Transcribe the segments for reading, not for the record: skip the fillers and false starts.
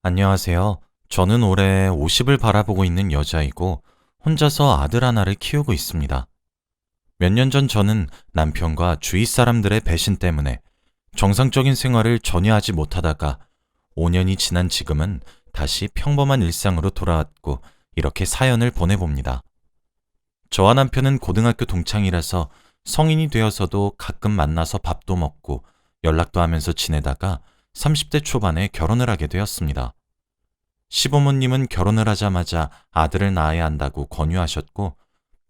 안녕하세요. 저는 올해 50을 바라보고 있는 여자이고 혼자서 아들 하나를 키우고 있습니다. 몇 년 전 저는 남편과 주위 사람들의 배신 때문에 정상적인 생활을 전혀 하지 못하다가 5년이 지난 지금은 다시 평범한 일상으로 돌아왔고 이렇게 사연을 보내봅니다. 저와 남편은 고등학교 동창이라서 성인이 되어서도 가끔 만나서 밥도 먹고 연락도 하면서 지내다가 30대 초반에 결혼을 하게 되었습니다. 시부모님은 결혼을 하자마자 아들을 낳아야 한다고 권유하셨고,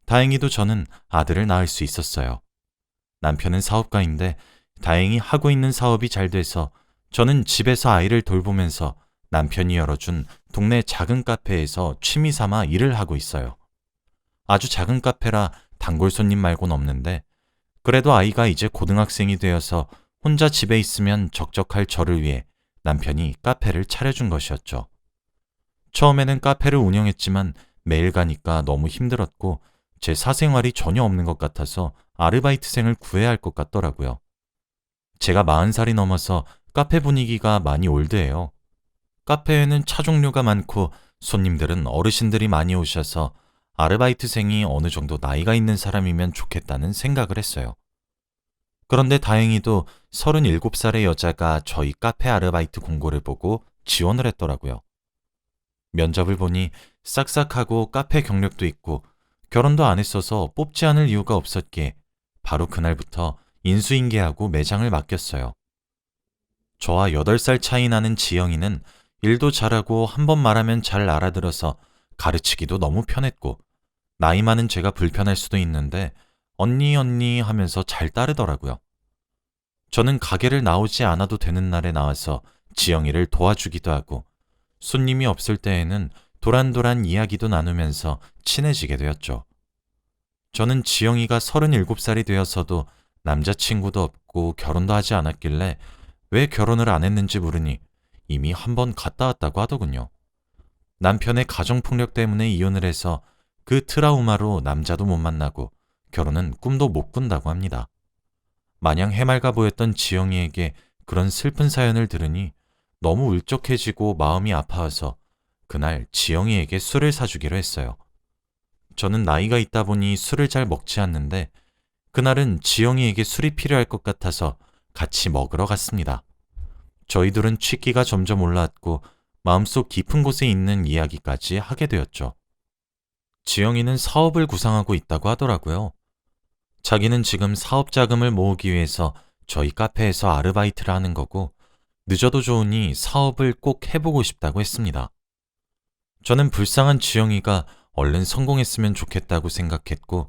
다행히도 저는 아들을 낳을 수 있었어요. 남편은 사업가인데 다행히 하고 있는 사업이 잘 돼서 저는 집에서 아이를 돌보면서 남편이 열어준 동네 작은 카페에서 취미 삼아 일을 하고 있어요. 아주 작은 카페라 단골 손님 말곤 없는데, 그래도 아이가 이제 고등학생이 되어서 혼자 집에 있으면 적적할 저를 위해 남편이 카페를 차려준 것이었죠. 처음에는 카페를 운영했지만 매일 가니까 너무 힘들었고 제 사생활이 전혀 없는 것 같아서 아르바이트생을 구해야 할 것 같더라고요. 제가 40살이 넘어서 카페 분위기가 많이 올드해요. 카페에는 차 종류가 많고 손님들은 어르신들이 많이 오셔서 아르바이트생이 어느 정도 나이가 있는 사람이면 좋겠다는 생각을 했어요. 그런데 다행히도 37살의 여자가 저희 카페 아르바이트 공고를 보고 지원을 했더라고요. 면접을 보니 싹싹하고 카페 경력도 있고 결혼도 안 했어서 뽑지 않을 이유가 없었기에 바로 그날부터 인수인계하고 매장을 맡겼어요. 저와 8살 차이 나는 지영이는 일도 잘하고 한 번 말하면 잘 알아들어서 가르치기도 너무 편했고, 나이 많은 제가 불편할 수도 있는데 언니 언니 하면서 잘 따르더라고요. 저는 가게를 나오지 않아도 되는 날에 나와서 지영이를 도와주기도 하고, 손님이 없을 때에는 도란도란 이야기도 나누면서 친해지게 되었죠. 저는 지영이가 37살이 되어서도 남자친구도 없고 결혼도 하지 않았길래 왜 결혼을 안 했는지 물으니 이미 한 번 갔다 왔다고 하더군요. 남편의 가정폭력 때문에 이혼을 해서 그 트라우마로 남자도 못 만나고 결혼은 꿈도 못 꾼다고 합니다. 마냥 해맑아 보였던 지영이에게 그런 슬픈 사연을 들으니 너무 울적해지고 마음이 아파서 그날 지영이에게 술을 사주기로 했어요. 저는 나이가 있다 보니 술을 잘 먹지 않는데 그날은 지영이에게 술이 필요할 것 같아서 같이 먹으러 갔습니다. 저희 둘은 취기가 점점 올라왔고 마음속 깊은 곳에 있는 이야기까지 하게 되었죠. 지영이는 사업을 구상하고 있다고 하더라고요. 자기는 지금 사업 자금을 모으기 위해서 저희 카페에서 아르바이트를 하는 거고 늦어도 좋으니 사업을 꼭 해보고 싶다고 했습니다. 저는 불쌍한 지영이가 얼른 성공했으면 좋겠다고 생각했고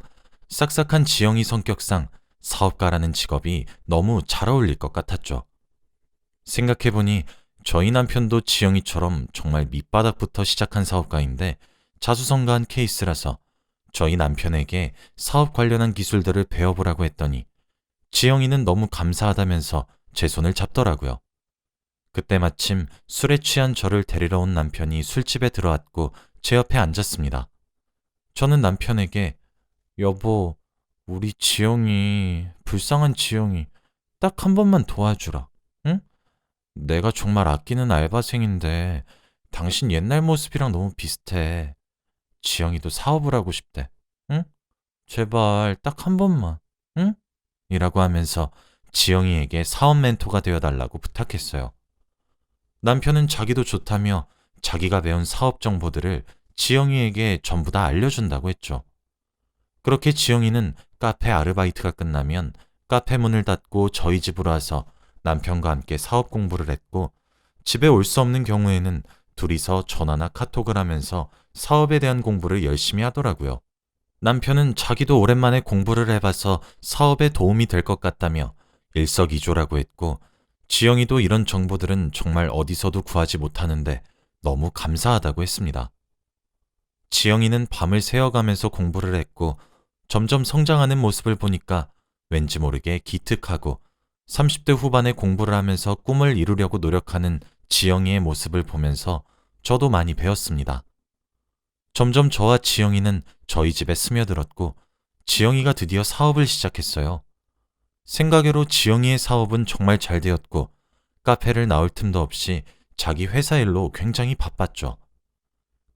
싹싹한 지영이 성격상 사업가라는 직업이 너무 잘 어울릴 것 같았죠. 생각해보니 저희 남편도 지영이처럼 정말 밑바닥부터 시작한 사업가인데 자수성가한 케이스라서 저희 남편에게 사업 관련한 기술들을 배워보라고 했더니 지영이는 너무 감사하다면서 제 손을 잡더라고요. 그때 마침 술에 취한 저를 데리러 온 남편이 술집에 들어왔고 제 옆에 앉았습니다. 저는 남편에게 여보, 우리 지영이, 불쌍한 지영이 딱 한 번만 도와주라. 응? 내가 정말 아끼는 알바생인데 당신 옛날 모습이랑 너무 비슷해. 지영이도 사업을 하고 싶대. 응? 제발 딱 한 번만. 응? 이라고 하면서 지영이에게 사업 멘토가 되어달라고 부탁했어요. 남편은 자기도 좋다며 자기가 배운 사업 정보들을 지영이에게 전부 다 알려준다고 했죠. 그렇게 지영이는 카페 아르바이트가 끝나면 카페 문을 닫고 저희 집으로 와서 남편과 함께 사업 공부를 했고, 집에 올 수 없는 경우에는 둘이서 전화나 카톡을 하면서 사업에 대한 공부를 열심히 하더라고요. 남편은 자기도 오랜만에 공부를 해봐서 사업에 도움이 될 것 같다며 일석이조라고 했고, 지영이도 이런 정보들은 정말 어디서도 구하지 못하는데 너무 감사하다고 했습니다. 지영이는 밤을 새어가면서 공부를 했고 점점 성장하는 모습을 보니까 왠지 모르게 기특하고 30대 후반에 공부를 하면서 꿈을 이루려고 노력하는 지영이의 모습을 보면서 저도 많이 배웠습니다. 점점 저와 지영이는 저희 집에 스며들었고 지영이가 드디어 사업을 시작했어요. 생각외로 지영이의 사업은 정말 잘 되었고 카페를 나올 틈도 없이 자기 회사 일로 굉장히 바빴죠.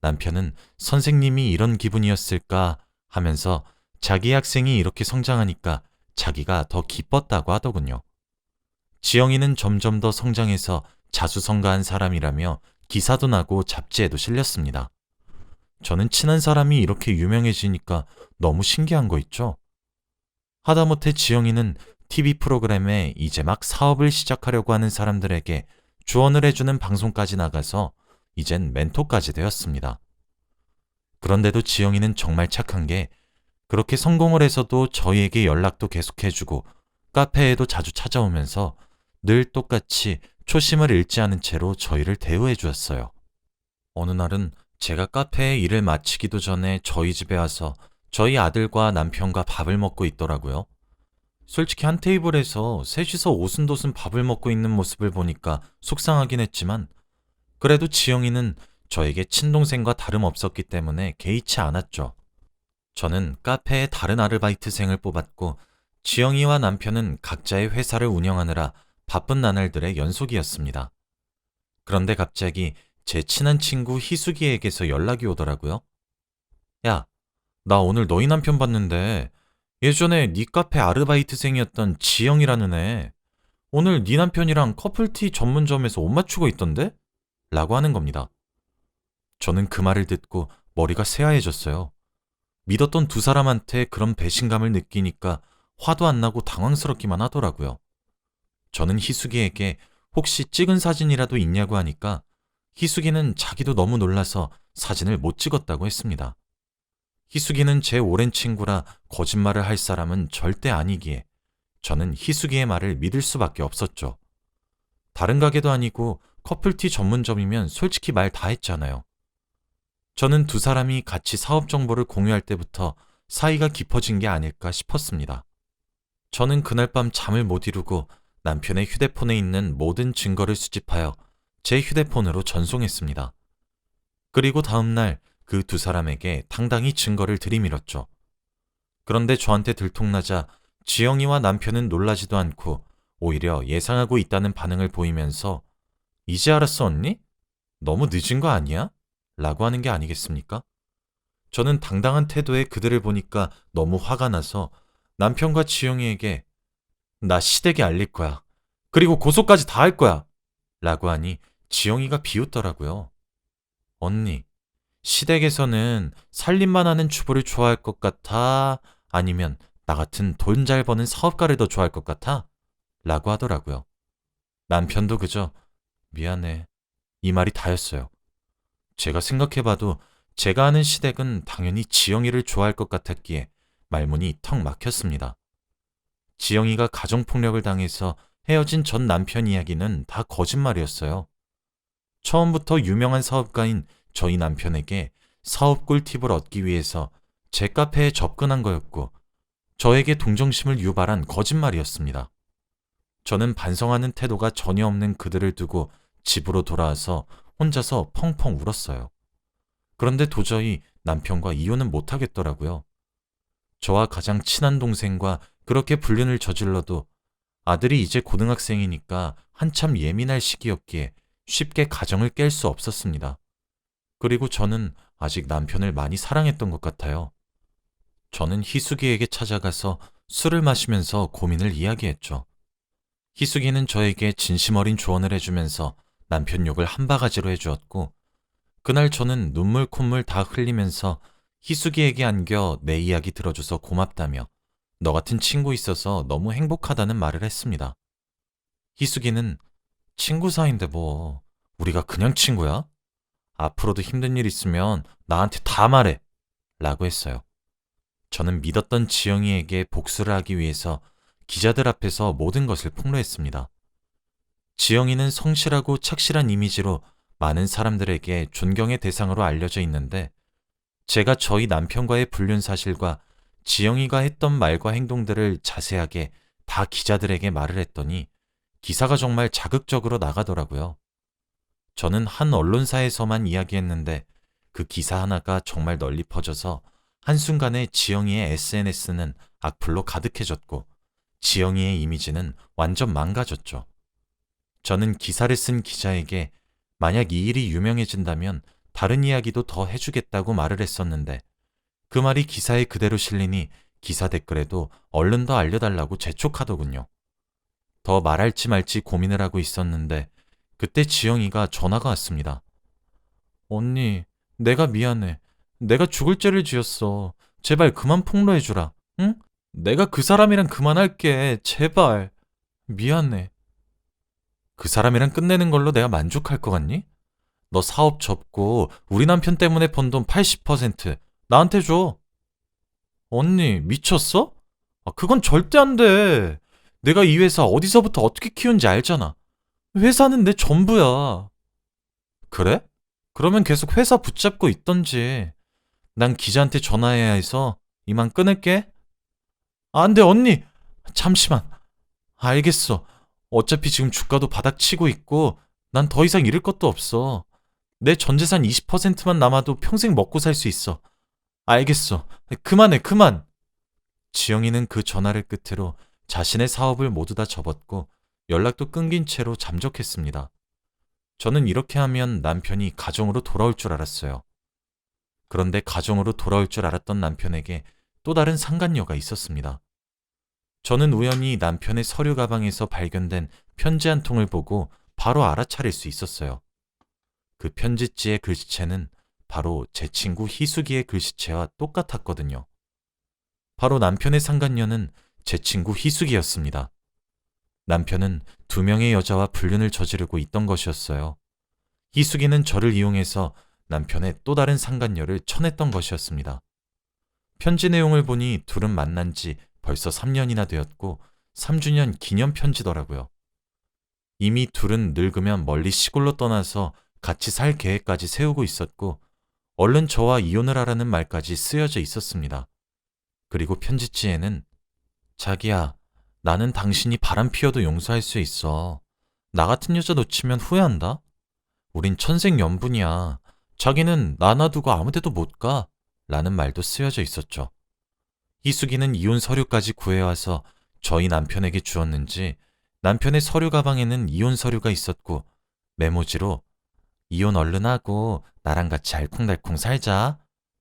남편은 선생님이 이런 기분이었을까 하면서 자기 학생이 이렇게 성장하니까 자기가 더 기뻤다고 하더군요. 지영이는 점점 더 성장해서 자수성가한 사람이라며 기사도 나고 잡지에도 실렸습니다. 저는 친한 사람이 이렇게 유명해지니까 너무 신기한 거 있죠? 하다못해 지영이는 TV 프로그램에 이제 막 사업을 시작하려고 하는 사람들에게 조언을 해주는 방송까지 나가서 이젠 멘토까지 되었습니다. 그런데도 지영이는 정말 착한 게 그렇게 성공을 해서도 저희에게 연락도 계속해주고 카페에도 자주 찾아오면서 늘 똑같이 초심을 잃지 않은 채로 저희를 대우해 주었어요. 어느 날은 제가 카페에 일을 마치기도 전에 저희 집에 와서 저희 아들과 남편과 밥을 먹고 있더라고요. 솔직히 한 테이블에서 셋이서 오순도순 밥을 먹고 있는 모습을 보니까 속상하긴 했지만 그래도 지영이는 저에게 친동생과 다름없었기 때문에 개의치 않았죠. 저는 카페에 다른 아르바이트생을 뽑았고 지영이와 남편은 각자의 회사를 운영하느라 바쁜 나날들의 연속이었습니다. 그런데 갑자기 제 친한 친구 희숙이에게서 연락이 오더라고요. 야, 나 오늘 너희 남편 봤는데 예전에 네 카페 아르바이트생이었던 지영이라는 애 오늘 네 남편이랑 커플티 전문점에서 옷 맞추고 있던데? 라고 하는 겁니다. 저는 그 말을 듣고 머리가 새하얘졌어요. 믿었던 두 사람한테 그런 배신감을 느끼니까 화도 안 나고 당황스럽기만 하더라고요. 저는 희숙이에게 혹시 찍은 사진이라도 있냐고 하니까 희숙이는 자기도 너무 놀라서 사진을 못 찍었다고 했습니다. 희숙이는 제 오랜 친구라 거짓말을 할 사람은 절대 아니기에 저는 희숙이의 말을 믿을 수밖에 없었죠. 다른 가게도 아니고 커플티 전문점이면 솔직히 말 다 했잖아요. 저는 두 사람이 같이 사업 정보를 공유할 때부터 사이가 깊어진 게 아닐까 싶었습니다. 저는 그날 밤 잠을 못 이루고 남편의 휴대폰에 있는 모든 증거를 수집하여 제 휴대폰으로 전송했습니다. 그리고 다음날 그 두 사람에게 당당히 증거를 들이밀었죠. 그런데 저한테 들통나자 지영이와 남편은 놀라지도 않고 오히려 예상하고 있다는 반응을 보이면서 이제 알았어 언니? 너무 늦은 거 아니야? 라고 하는 게 아니겠습니까? 저는 당당한 태도의 그들을 보니까 너무 화가 나서 남편과 지영이에게 나 시댁에 알릴 거야. 그리고 고소까지 다 할 거야. 라고 하니 지영이가 비웃더라고요. 언니, 시댁에서는 살림만 하는 주부를 좋아할 것 같아? 아니면 나 같은 돈 잘 버는 사업가를 더 좋아할 것 같아? 라고 하더라고요. 남편도 그저 미안해. 이 말이 다였어요. 제가 생각해봐도 제가 아는 시댁은 당연히 지영이를 좋아할 것 같았기에 말문이 턱 막혔습니다. 지영이가 가정폭력을 당해서 헤어진 전 남편 이야기는 다 거짓말이었어요. 처음부터 유명한 사업가인 저희 남편에게 사업 꿀팁을 얻기 위해서 제 카페에 접근한 거였고 저에게 동정심을 유발한 거짓말이었습니다. 저는 반성하는 태도가 전혀 없는 그들을 두고 집으로 돌아와서 혼자서 펑펑 울었어요. 그런데 도저히 남편과 이혼은 못하겠더라고요. 저와 가장 친한 동생과 그렇게 불륜을 저질러도 아들이 이제 고등학생이니까 한참 예민할 시기였기에 쉽게 가정을 깰 수 없었습니다. 그리고 저는 아직 남편을 많이 사랑했던 것 같아요. 저는 희숙이에게 찾아가서 술을 마시면서 고민을 이야기했죠. 희숙이는 저에게 진심 어린 조언을 해주면서 남편 욕을 한 바가지로 해주었고 그날 저는 눈물 콧물 다 흘리면서 희숙이에게 안겨 내 이야기 들어줘서 고맙다며 너 같은 친구 있어서 너무 행복하다는 말을 했습니다. 희숙이는 친구 사이인데 뭐 우리가 그냥 친구야? 앞으로도 힘든 일 있으면 나한테 다 말해 라고 했어요. 저는 믿었던 지영이에게 복수를 하기 위해서 기자들 앞에서 모든 것을 폭로했습니다. 지영이는 성실하고 착실한 이미지로 많은 사람들에게 존경의 대상으로 알려져 있는데 제가 저희 남편과의 불륜 사실과 지영이가 했던 말과 행동들을 자세하게 다 기자들에게 말을 했더니 기사가 정말 자극적으로 나가더라고요. 저는 한 언론사에서만 이야기했는데 그 기사 하나가 정말 널리 퍼져서 한순간에 지영이의 SNS는 악플로 가득해졌고 지영이의 이미지는 완전 망가졌죠. 저는 기사를 쓴 기자에게 만약 이 일이 유명해진다면 다른 이야기도 더 해주겠다고 말을 했었는데 그 말이 기사에 그대로 실리니 기사 댓글에도 얼른 더 알려달라고 재촉하더군요. 더 말할지 말지 고민을 하고 있었는데 그때 지영이가 전화가 왔습니다. 언니, 내가 미안해. 내가 죽을 죄를 지었어. 제발 그만 폭로해주라. 응? 내가 그 사람이랑 그만할게. 제발. 미안해. 그 사람이랑 끝내는 걸로 내가 만족할 것 같니? 너 사업 접고 우리 남편 때문에 번 돈 80% 나한테 줘. 언니, 미쳤어? 그건 절대 안 돼. 내가 이 회사 어디서부터 어떻게 키운지 알잖아. 회사는 내 전부야. 그래? 그러면 계속 회사 붙잡고 있던지. 난 기자한테 전화해야 해서 이만 끊을게. 안 돼, 언니. 잠시만. 알겠어. 어차피 지금 주가도 바닥치고 있고 난 더 이상 잃을 것도 없어. 내 전 재산 20%만 남아도 평생 먹고 살 수 있어. 알겠어. 그만해, 그만. 지영이는 그 전화를 끝으로 자신의 사업을 모두 다 접었고 연락도 끊긴 채로 잠적했습니다. 저는 이렇게 하면 남편이 가정으로 돌아올 줄 알았어요. 그런데 가정으로 돌아올 줄 알았던 남편에게 또 다른 상간녀가 있었습니다. 저는 우연히 남편의 서류 가방에서 발견된 편지 한 통을 보고 바로 알아차릴 수 있었어요. 그 편지지의 글씨체는 바로 제 친구 희숙이의 글씨체와 똑같았거든요. 바로 남편의 상간녀는 제 친구 희숙이였습니다. 남편은 2명의 여자와 불륜을 저지르고 있던 것이었어요. 희숙이는 저를 이용해서 남편의 또 다른 상간녀를 쳐냈던 것이었습니다. 편지 내용을 보니 둘은 만난 지 벌써 3년이나 되었고 3주년 기념 편지더라고요. 이미 둘은 늙으면 멀리 시골로 떠나서 같이 살 계획까지 세우고 있었고 얼른 저와 이혼을 하라는 말까지 쓰여져 있었습니다. 그리고 편지지에는 자기야, 나는 당신이 바람 피워도 용서할 수 있어. 나 같은 여자 놓치면 후회한다. 우린 천생연분이야. 자기는 나 놔두고 아무 데도 못 가. 라는 말도 쓰여져 있었죠. 희숙이는 이혼 서류까지 구해와서 저희 남편에게 주었는지 남편의 서류 가방에는 이혼 서류가 있었고 메모지로 이혼 얼른 하고 나랑 같이 알콩달콩 살자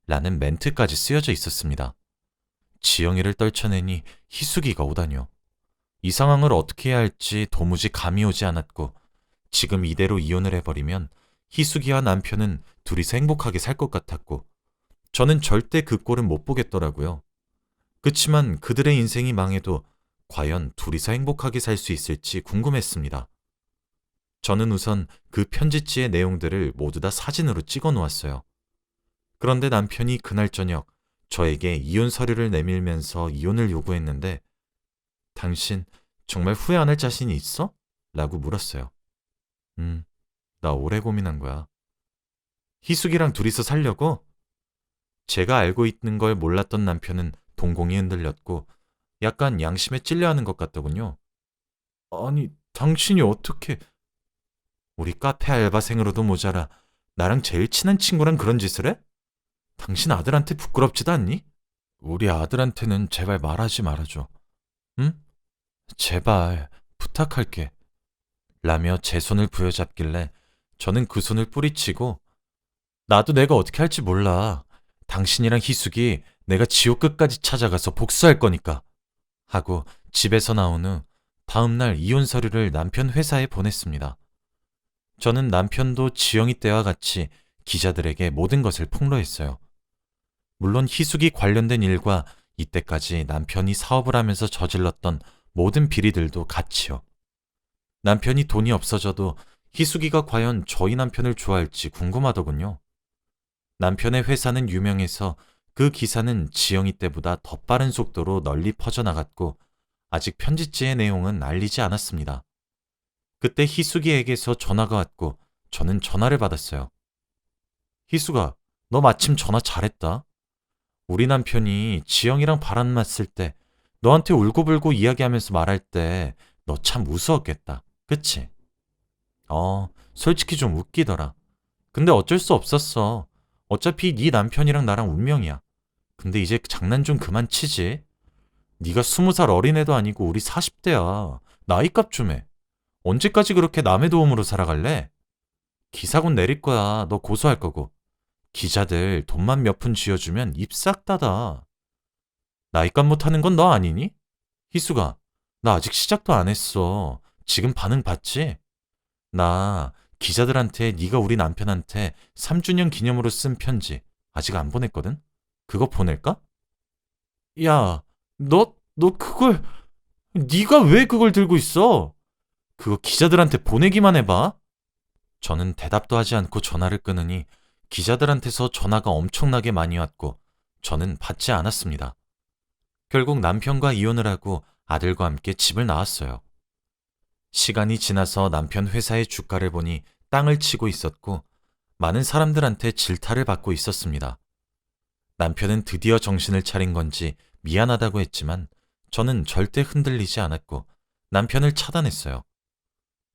라는 멘트까지 쓰여져 있었습니다. 지영이를 떨쳐내니 희숙이가 오다뇨. 이 상황을 어떻게 해야 할지 도무지 감이 오지 않았고 지금 이대로 이혼을 해버리면 희숙이와 남편은 둘이서 행복하게 살 것 같았고 저는 절대 그 꼴은 못 보겠더라고요. 그치만 그들의 인생이 망해도 과연 둘이서 행복하게 살 수 있을지 궁금했습니다. 저는 우선 그 편지지의 내용들을 모두 다 사진으로 찍어 놓았어요. 그런데 남편이 그날 저녁 저에게 이혼 서류를 내밀면서 이혼을 요구했는데 당신 정말 후회 안 할 자신이 있어? 라고 물었어요. 나 오래 고민한 거야. 희숙이랑 둘이서 살려고? 제가 알고 있는 걸 몰랐던 남편은 동공이 흔들렸고 약간 양심에 찔려하는 것 같더군요. 아니, 당신이 어떻게... 우리 카페 알바생으로도 모자라 나랑 제일 친한 친구랑 그런 짓을 해? 당신 아들한테 부끄럽지도 않니? 우리 아들한테는 제발 말하지 말아줘. 응? 제발 부탁할게. 라며 제 손을 부여잡길래 저는 그 손을 뿌리치고 나도 내가 어떻게 할지 몰라. 당신이랑 희숙이 내가 지옥 끝까지 찾아가서 복수할 거니까. 하고 집에서 나온 후 다음날 이혼 서류를 남편 회사에 보냈습니다. 저는 남편도 지영이 때와 같이 기자들에게 모든 것을 폭로했어요. 물론 희숙이 관련된 일과 이때까지 남편이 사업을 하면서 저질렀던 모든 비리들도 같이요. 남편이 돈이 없어져도 희숙이가 과연 저희 남편을 좋아할지 궁금하더군요. 남편의 회사는 유명해서 그 기사는 지영이 때보다 더 빠른 속도로 널리 퍼져나갔고 아직 편지지의 내용은 알리지 않았습니다. 그때 희숙이에게서 전화가 왔고 저는 전화를 받았어요. 희숙아, 너 마침 전화 잘했다. 우리 남편이 지영이랑 바람났을 때 너한테 울고불고 이야기하면서 말할 때 너 참 무서웠겠다. 그치? 솔직히 좀 웃기더라. 근데 어쩔 수 없었어. 어차피 네 남편이랑 나랑 운명이야. 근데 이제 장난 좀 그만 치지. 네가 20살 어린애도 아니고 우리 40대야. 나이값 좀 해. 언제까지 그렇게 남의 도움으로 살아갈래? 기사군 내릴 거야. 너 고소할 거고. 기자들 돈만 몇 푼 쥐어주면 입 싹 닫아. 나이값 못하는 건 너 아니니? 희수가, 나 아직 시작도 안 했어. 지금 반응 봤지? 나 기자들한테 네가 우리 남편한테 3주년 기념으로 쓴 편지 아직 안 보냈거든? 그거 보낼까? 야, 너 그걸, 네가 왜 그걸 들고 있어? 그거 기자들한테 보내기만 해봐. 저는 대답도 하지 않고 전화를 끊으니 기자들한테서 전화가 엄청나게 많이 왔고 저는 받지 않았습니다. 결국 남편과 이혼을 하고 아들과 함께 집을 나왔어요. 시간이 지나서 남편 회사의 주가를 보니 땅을 치고 있었고 많은 사람들한테 질타를 받고 있었습니다. 남편은 드디어 정신을 차린 건지 미안하다고 했지만 저는 절대 흔들리지 않았고 남편을 차단했어요.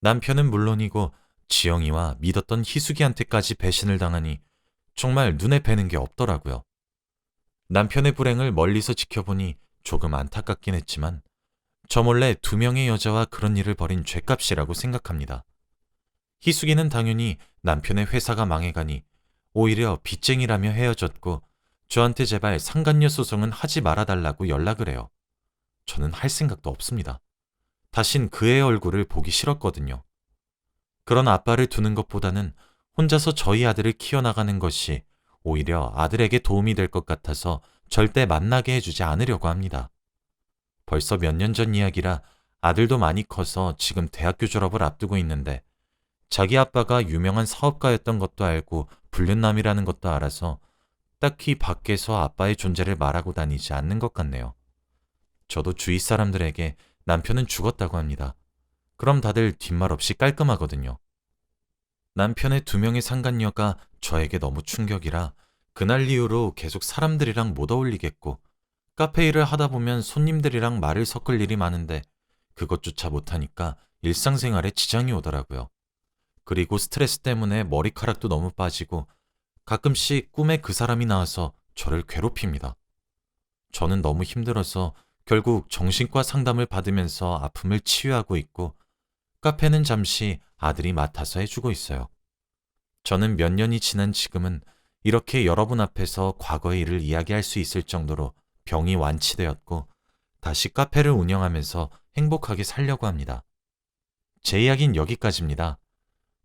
남편은 물론이고 지영이와 믿었던 희숙이한테까지 배신을 당하니 정말 눈에 뵈는 게 없더라고요. 남편의 불행을 멀리서 지켜보니 조금 안타깝긴 했지만 저 몰래 두 명의 여자와 그런 일을 벌인 죗값이라고 생각합니다. 희숙이는 당연히 남편의 회사가 망해가니 오히려 빚쟁이라며 헤어졌고 저한테 제발 상간녀 소송은 하지 말아달라고 연락을 해요. 저는 할 생각도 없습니다. 다신 그의 얼굴을 보기 싫었거든요. 그런 아빠를 두는 것보다는 혼자서 저희 아들을 키워나가는 것이 오히려 아들에게 도움이 될 것 같아서 절대 만나게 해주지 않으려고 합니다. 벌써 몇 년 전 이야기라 아들도 많이 커서 지금 대학교 졸업을 앞두고 있는데 자기 아빠가 유명한 사업가였던 것도 알고 불륜남이라는 것도 알아서 딱히 밖에서 아빠의 존재를 말하고 다니지 않는 것 같네요. 저도 주위 사람들에게 남편은 죽었다고 합니다. 그럼 다들 뒷말 없이 깔끔하거든요. 남편의 두 명의 상간녀가 저에게 너무 충격이라 그날 이후로 계속 사람들이랑 못 어울리겠고 카페 일을 하다 보면 손님들이랑 말을 섞을 일이 많은데 그것조차 못하니까 일상생활에 지장이 오더라고요. 그리고 스트레스 때문에 머리카락도 너무 빠지고 가끔씩 꿈에 그 사람이 나와서 저를 괴롭힙니다. 저는 너무 힘들어서 결국 정신과 상담을 받으면서 아픔을 치유하고 있고 카페는 잠시 아들이 맡아서 해주고 있어요. 저는 몇 년이 지난 지금은 이렇게 여러분 앞에서 과거의 일을 이야기할 수 있을 정도로 병이 완치되었고 다시 카페를 운영하면서 행복하게 살려고 합니다. 제 이야기는 여기까지입니다.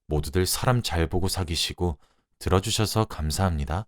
모두들 사람 잘 보고 사귀시고 들어주셔서 감사합니다.